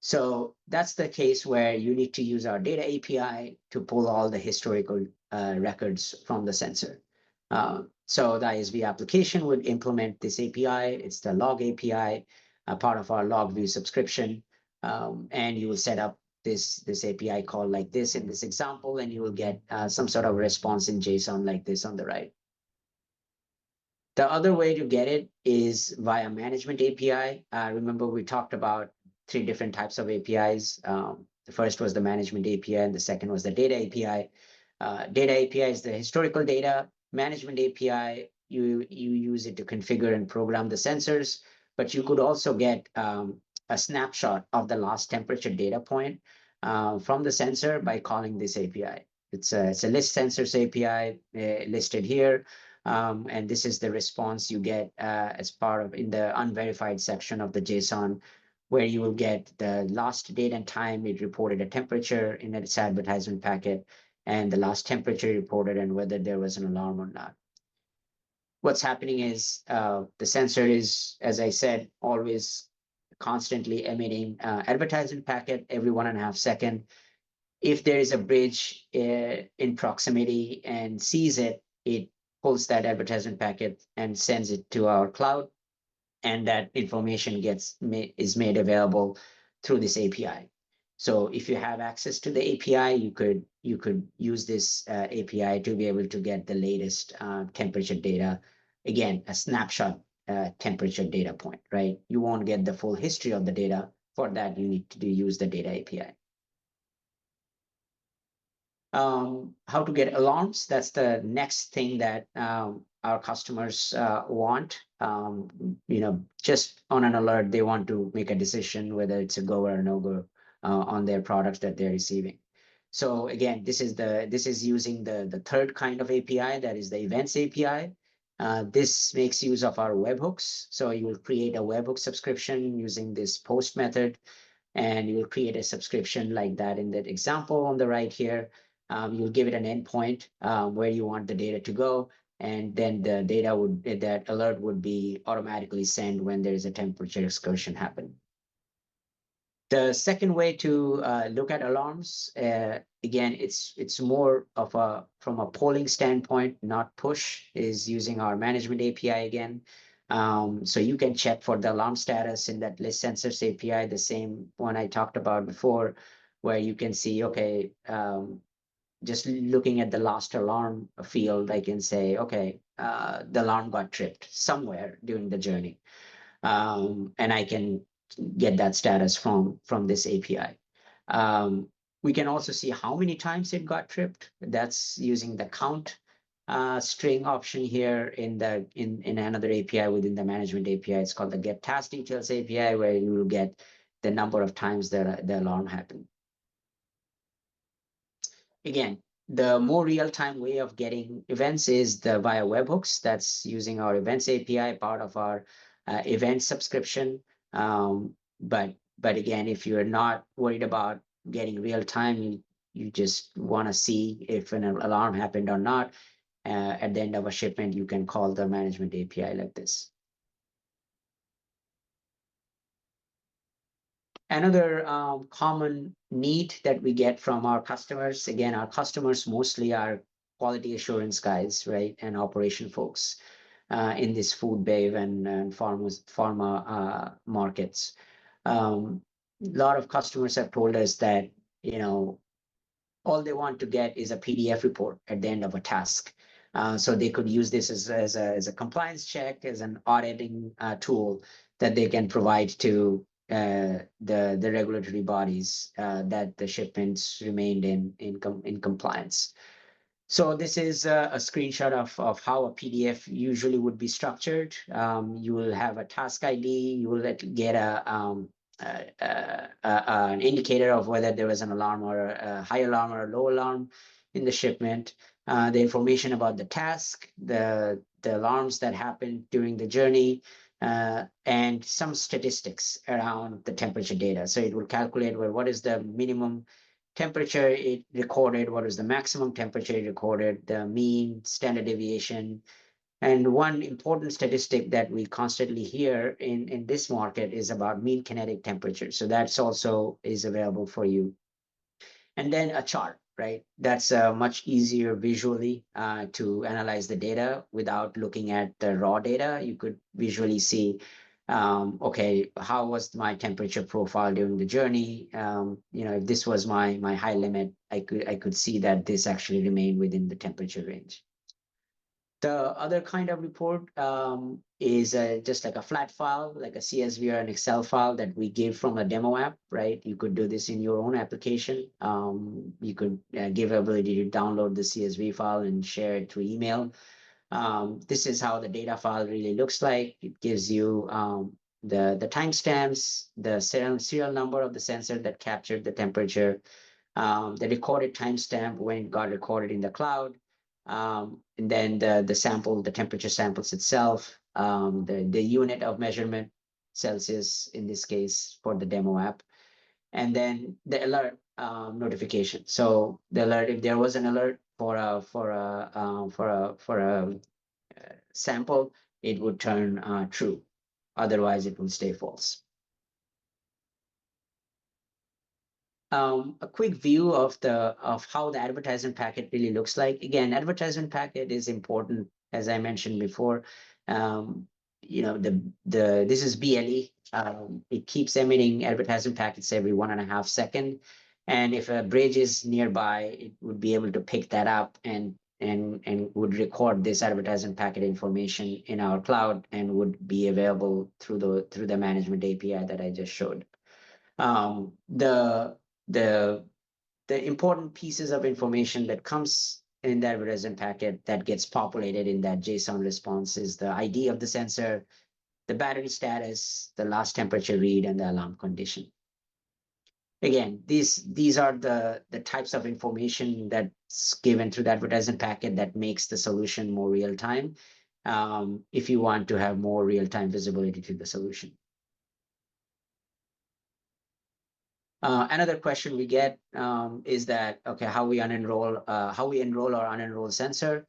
So that's the case where you need to use our data API to pull all the historical records from the sensor. So the ISV application would implement this API. It's the log API, part of our LogView subscription. And you will set up this API call like this in this example, and you will get some sort of response in JSON like this on the right. The other way to get it is via management API. Remember, we talked about 3 different types of APIs. The first was the management API, and the second was the data API. Data API is the historical data. Management API, you use it to configure and program the sensors, but you could also get a snapshot of the last temperature data point from the sensor by calling this API. It's a list sensors API listed here. And this is the response you get as part of in the unverified section of the JSON, where you will get the last date and time it reported a temperature in its advertisement packet, and the last temperature reported and whether there was an alarm or not. What's happening is the sensor is, as I said, always constantly emitting advertisement packet every 1.5 seconds. if there is a bridge in proximity and sees it, it pulls that advertisement packet and sends it to our cloud, and that information is made available through this API. So if you have access to the API, you could use this API to be able to get the latest temperature data. Again, a snapshot temperature data point, right? You won't get the full history of the data. For that, you need to use the data API. How to get alarms. That's the next thing that our customers want. Just on an alert, they want to make a decision whether it's a go or a no-go on their products that they're receiving. So again, this is using the third kind of API, that is the events API. This makes use of our webhooks. So you will create a webhook subscription using this post method, and you will create a subscription like that in that example on the right here. You'll give it an endpoint where you want the data to go, and then the data that alert would be automatically sent when there is a temperature excursion happen. The second way to look at alarms, again, it's more of from a polling standpoint, not push, is using our management API again. So you can check for the alarm status in that list sensors API, the same one I talked about before, where you can see, okay, just looking at the last alarm field, I can say, okay, the alarm got tripped somewhere during the journey. And I can get that status from this API. We can also see how many times it got tripped. That's using the count string option here in another API within the management API. It's called the get task details API, where you will get the number of times the alarm happened. Again, the more real-time way of getting events is via webhooks. That's using our events API, part of our event subscription. But again, if you're not worried about getting real time, you just want to see if an alarm happened or not. At the end of a shipment, you can call the management API like this. Another common need that we get from our customers, again, our customers mostly are quality assurance guys, right, and operation folks in this food, bev, and pharma markets. A lot of customers have told us that, all they want to get is a PDF report at the end of a task. So they could use this as a compliance check, as an auditing tool that they can provide to the regulatory bodies that the shipments remained in compliance. So this is a screenshot of how a PDF usually would be structured. You will have a task ID. You will get an indicator of whether there was an alarm or a high alarm or a low alarm in the shipment. The information about the task, the alarms that happened during the journey, and some statistics around the temperature data. So it will calculate, well, what is the minimum temperature it recorded, what is the maximum temperature it recorded, the mean, standard deviation. And one important statistic that we constantly hear in this market is about mean kinetic temperature. So that's also is available for you. And then a chart, right? That's much easier visually to analyze the data without looking at the raw data. You could visually see, okay, how was my temperature profile during the journey? If this was my high limit, I could see that this actually remained within the temperature range. The other kind of report is just like a flat file, like a CSV or an Excel file that we give from a demo app, right? You could do this in your own application. You could give ability to download the CSV file and share it through email. This is how the data file really looks like. It gives you the timestamps, the serial number of the sensor that captured the temperature, the recorded timestamp when it got recorded in the cloud, and then the temperature samples itself, the unit of measurement, Celsius in this case for the demo app, and then the alert notification. So the alert, if there was an alert for a sample, it would turn true. Otherwise, it will stay false. a quick view of how the advertisement packet really looks like. Again, advertisement packet is important, as I mentioned before. Um, this is BLE. It keeps emitting advertisement packets every 1.5 seconds. And if a bridge is nearby, it would be able to pick that up and would record this advertisement packet information in our cloud and would be available through the management API that I just showed. Um, the the the important pieces of information that comes in that advertisement packet that gets populated in that JSON response is the ID of the sensor, the battery status, the last temperature read, and the alarm condition. Again, these are the types of information that's given through the advertisement packet that makes the solution more real time, if you want to have more real time visibility to the solution. Another question we get is that, okay, how we enroll or unenroll sensor.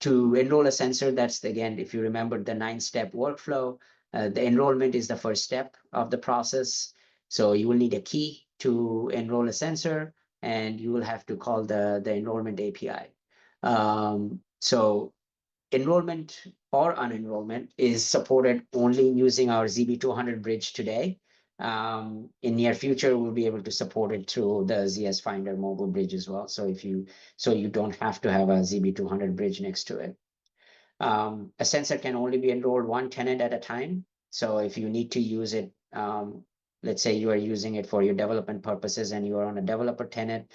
To enroll a sensor, that's again, if you remember the 9-step workflow, the enrollment is the first step of the process. So you will need a key to enroll a sensor, and you will have to call the enrollment API. So enrollment or unenrollment is supported only using our ZB200 bridge today. In near future, we'll be able to support it through the ZS Finder mobile bridge as well. So you don't have to have a ZB200 bridge next to it. A sensor can only be enrolled one tenant at a time. So if you need to use it, let's say you are using it for your development purposes and you are on a developer tenant,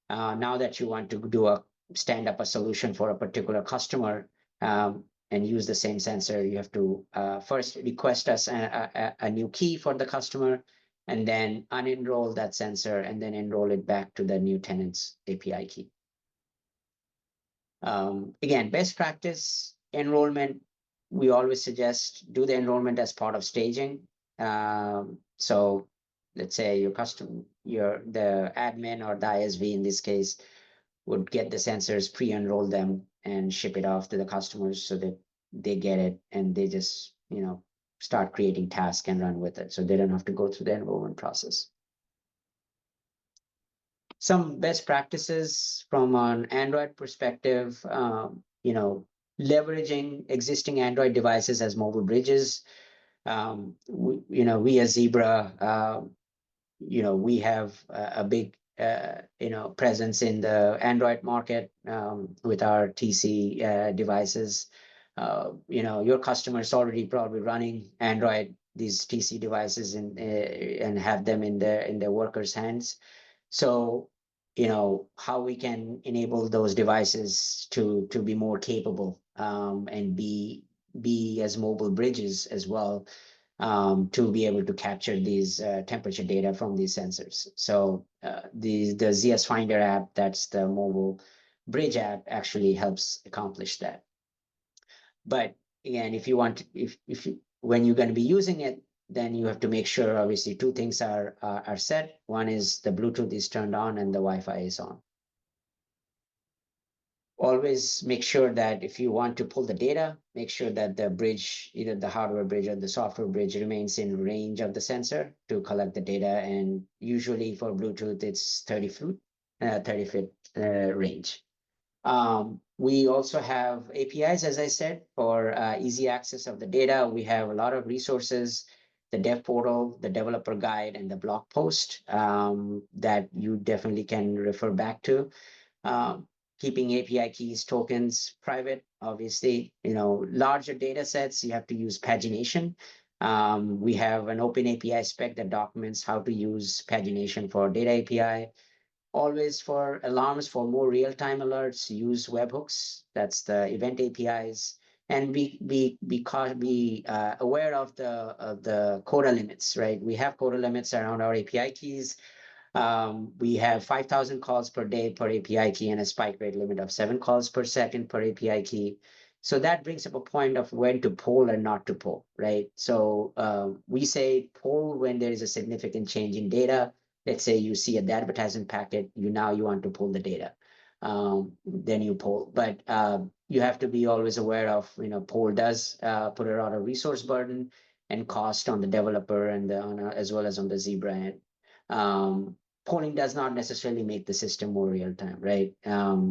now that you want to stand up a solution for a particular customer, and use the same sensor, you have to first request us a new key for the customer, and then unenroll that sensor, and then enroll it back to the new tenant's API key. Again, best practice enrollment, we always suggest do the enrollment as part of staging. So let's say the admin or the ISV in this case would get the sensors, pre-enroll them, and ship it off to the customers so that they get it and they just start creating tasks and run with it, so they don't have to go through the enrollment process. Some best practices from an Android perspective, leveraging existing Android devices as mobile bridges. We as Zebra, we have a big presence in the Android market with our TC devices. Your customers already probably running Android, these TC devices, and have them in their workers' hands. So how we can enable those devices to be more capable, and be as mobile bridges as well, to be able to capture these temperature data from these sensors. So the ZS Finder app, that's the mobile bridge app, actually helps accomplish that. But again, when you're going to be using it, then you have to make sure, obviously, two things are set. One is the Bluetooth is turned on and the Wi-Fi is on. Always make sure that if you want to pull the data, make sure that the bridge, either the hardware bridge or the software bridge, remains in range of the sensor to collect the data. And usually for Bluetooth, it's 30 feet range. We also have APIs, as I said, for easy access of the data. We have a lot of resources, the dev portal, the developer guide, and the blog post that you definitely can refer back to. Keeping API keys, tokens private. Obviously, larger data sets, you have to use pagination. We have an open API spec that documents how to use pagination for data API. Always for alarms, for more real-time alerts, use webhooks. That's the event APIs. And be aware of the quota limits, right? We have quota limits around our API keys. We have 5,000 calls per day per API key and a spike rate limit of 7 calls per second per API key. So that brings up a point of when to poll and not to poll, right? So we say poll when there is a significant change in data. Let's say you see an advertisement packet, you want to pull the data. Then you poll. But you have to be always aware of, poll does put a lot of resource burden and cost on the developer and as well as on the Zebra end. Polling does not necessarily make the system more real time, right?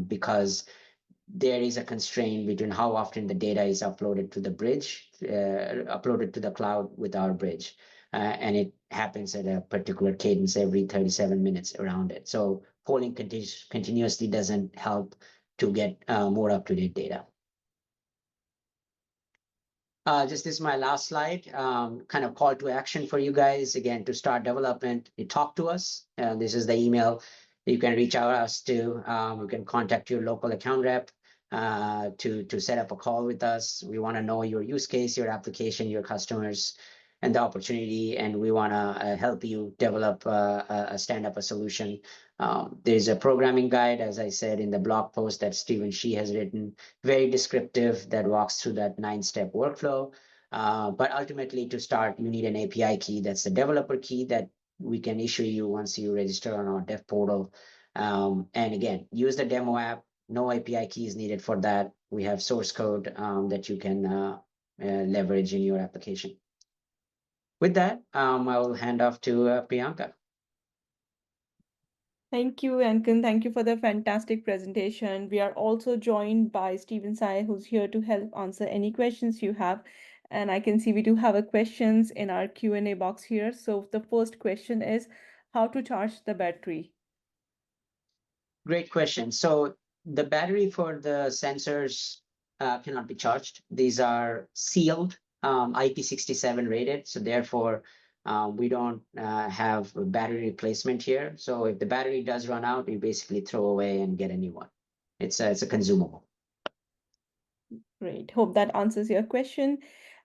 Because there is a constraint between how often the data is uploaded to the bridge, uploaded to the cloud with our bridge. And it happens at a particular cadence every 37 minutes around it. So polling continuously doesn't help to get more up-to-date data. Just this is my last slide, kind of call to action for you guys, again, to start development, you talk to us. This is the email you can reach out us to. You can contact your local account rep to set up a call with us. We want to know your use case, your application, your customers, and the opportunity, and we want to help you develop stand up a solution. There's a programming guide, as I said, in the blog post that Stephen Shee has written, very descriptive, that walks through that 9-step workflow. But ultimately, to start, you need an API key. That's the developer key that we can issue you once you register on our dev portal. And again, use the demo app. No API key is needed for that. We have source code that you can leverage in your application. With that, I will hand off to Priyanka. Thank you, Ankan. Thank you for the fantastic presentation. We are also joined by Stephen Sai, who's here to help answer any questions you have. And I can see we do have a questions in our Q&A box here. So the first question is how to charge the battery? Great question. So the battery for the sensors cannot be charged. These are sealed, IP67 rated. So therefore, we don't have a battery replacement here. So if the battery does run out, you basically throw away and get a new one. It's a consumable. Great. Hope that answers your question.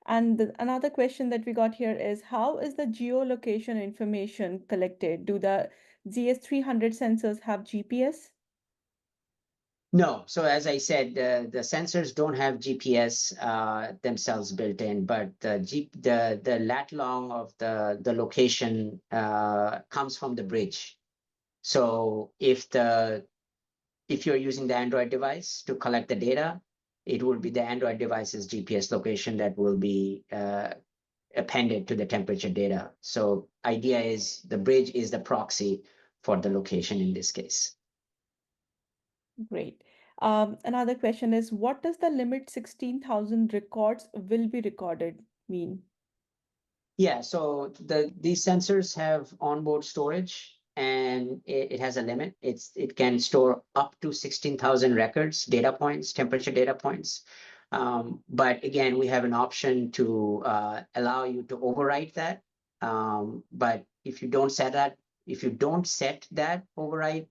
And another question that we got here is how is the geolocation information collected? Do the ZS300 sensors have GPS? No. So as I said, the sensors don't have GPS themselves built in, but the lat long of the location comes from the bridge. So if you're using the Android device to collect the data, it will be the Android device's GPS location that will be appended to the temperature data. So idea is the bridge is the proxy for the location in this case. Great. Another question is, what does the limit 16,000 records will be recorded mean? Yeah, so these sensors have onboard storage and it has a limit. It can store up to 16,000 records, data points, temperature data points. But again, we have an option to allow you to overwrite that. But if you don't set that, override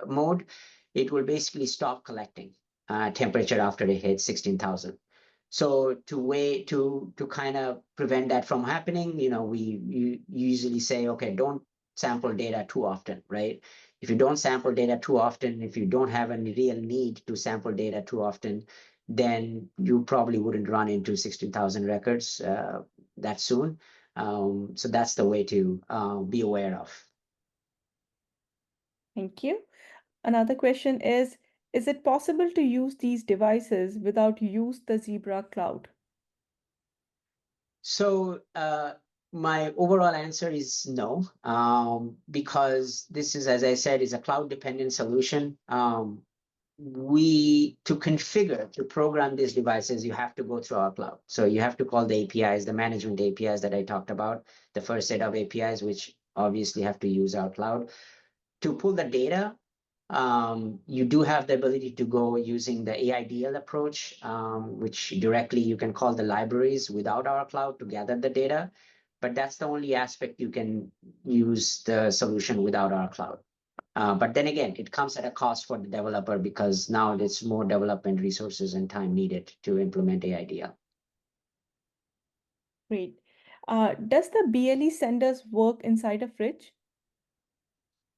mode, it will basically stop collecting temperature after it hits 16,000. So to kind of prevent that from happening, we usually say, okay, don't sample data too often, right? If you don't sample data too often, if you don't have any real need to sample data too often, then you probably wouldn't run into 16,000 records that soon. So that's the way to be aware of. Thank you. Another question is it possible to use these devices without use the Zebra cloud? So my overall answer is no, because this is, as I said, is a cloud-dependent solution. To configure, to program these devices, you have to go through our cloud. So you have to call the APIs, the management APIs that I talked about, the first set of APIs, which obviously have to use our cloud. To pull the data, you do have the ability to go using the AIDL approach, which directly you can call the libraries without our cloud to gather the data. But that's the only aspect you can use the solution without our cloud. But then again, it comes at a cost for the developer because now there's more development resources and time needed to implement AIDL. Great. Does the BLE senders work inside a fridge?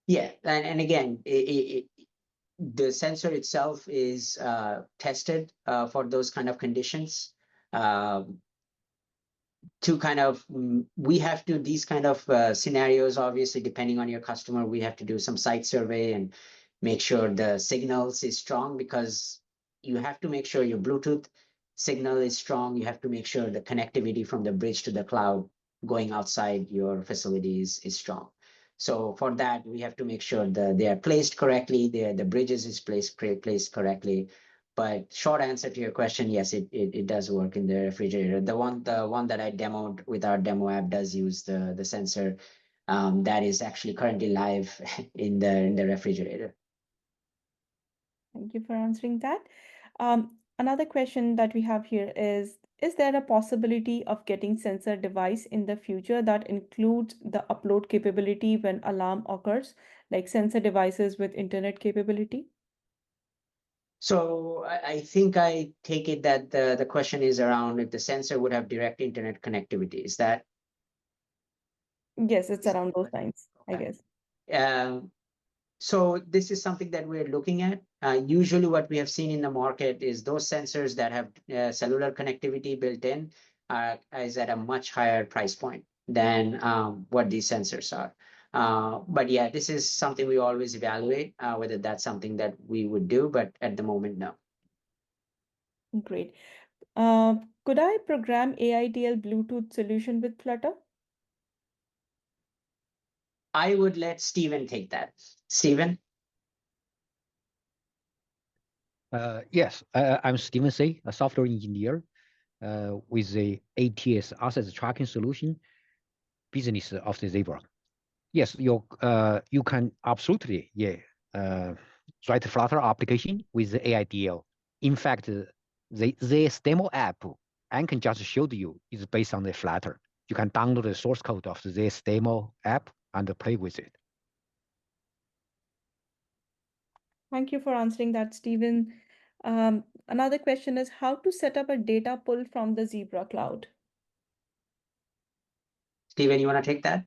Yeah, and again, the sensor itself is tested for those kind of conditions. To kind of, we have to, these kind of scenarios, obviously, depending on your customer, we have to do some site survey and make sure the signals is strong, because you have to make sure your Bluetooth signal is strong. You have to make sure the connectivity from the bridge to the cloud going outside your facilities is strong. So for that, we have to make sure that they are placed correctly, the bridges is placed correctly. But short answer to your question, yes, it does work in the refrigerator. The one that I demoed with our demo app does use the sensor that is actually currently live in the refrigerator. Thank you for answering that. Another question that we have here is there a possibility of getting sensor device in the future that includes the upload capability when alarm occurs, like sensor devices with internet capability? So I think I take it that the question is around if the sensor would have direct internet connectivity. Is that Yes, it's is that around the those question? lines, I Okay. guess. So this is something that we're looking at. Usually what we have seen in the market is those sensors that have cellular connectivity built in is at a much higher price point than what these sensors are. But yeah, this is something we always evaluate whether that's something that we would do, but at the moment, no. Great. Uh, could I program AITL Bluetooth solution with Flutter? I would let Steven take that. Steven? Yes, I'm Steven C., a software engineer with the ATS asset tracking solution business of the Zebra. Yes, you can absolutely write Flutter application with the AIDL. In fact, this demo app I can just show you is based on the Flutter. You can download the source code of this demo app and play with it. Thank you for answering that, Stephen. Another question is how to set up a data pull from the Zebra Cloud. Steven, you want to take that?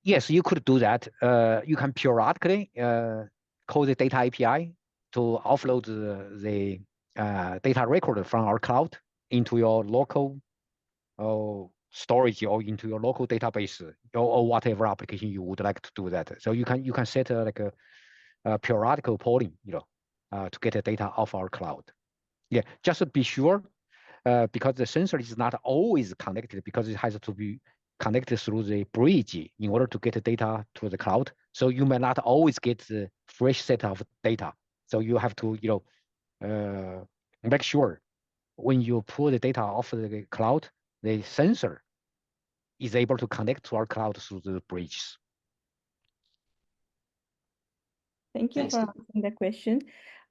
Yes, you could do that. You can periodically call the data API to offload the data record from our cloud into your local storage or into your local database or whatever application you would like to do that. So you can set like a periodical polling, to get the data off our cloud. Yeah, just to be sure, because the sensor is not always connected because it has to be connected through the bridge in order to get the data to the cloud. So you may not always get the fresh set of data. So you have to, make sure when you pull the data off the cloud, the sensor is able to connect to our cloud through the bridges. Thank you Thanks, for Steve. answering the question.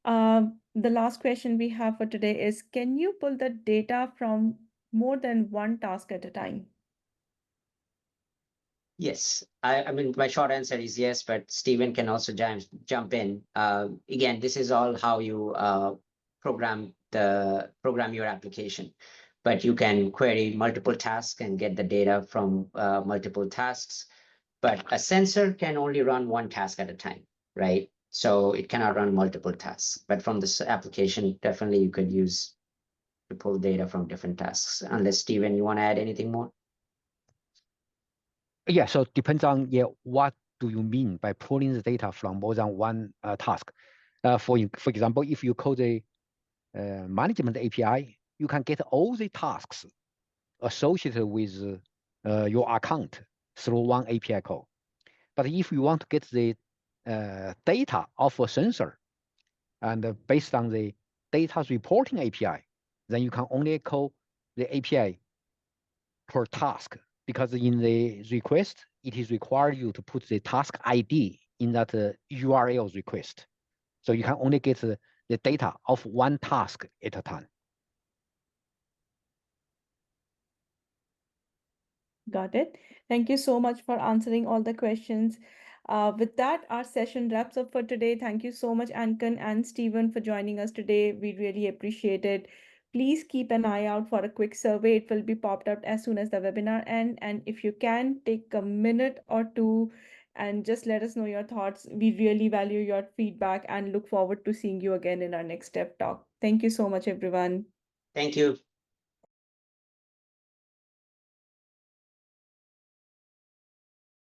The last question we have for today is, can you pull the data from more than one task at a time? Yes, I mean, my short answer is yes, but Steven can also jump in. Again, this is all how you program your application, but you can query multiple tasks and get the data from multiple tasks. But a sensor can only run one task at a time, right? So it cannot run multiple tasks. But from this application, definitely you could use to pull data from different tasks. Unless Steven, you want to add anything more? Yeah, so depends on what do you mean by pulling the data from more than one task. For example, if you call the management API, you can get all the tasks associated with your account through one API call. But if you want to get the data of a sensor and based on the data reporting API, then you can only call the API per task, because in the request, it is required you to put the task ID in that URL request. So you can only get the data of one task at a time. Got it. Thank you so much for answering all the questions. With that, our session wraps up for today. Thank you so much, Ankan and Stephen, for joining us today. We really appreciate it. Please keep an eye out for a quick survey. It will be popped up as soon as the webinar ends. And if you can, take a minute or two and just let us know your thoughts. We really value your feedback and look forward to seeing you again in our next step talk. Thank you so much, everyone. Thank you.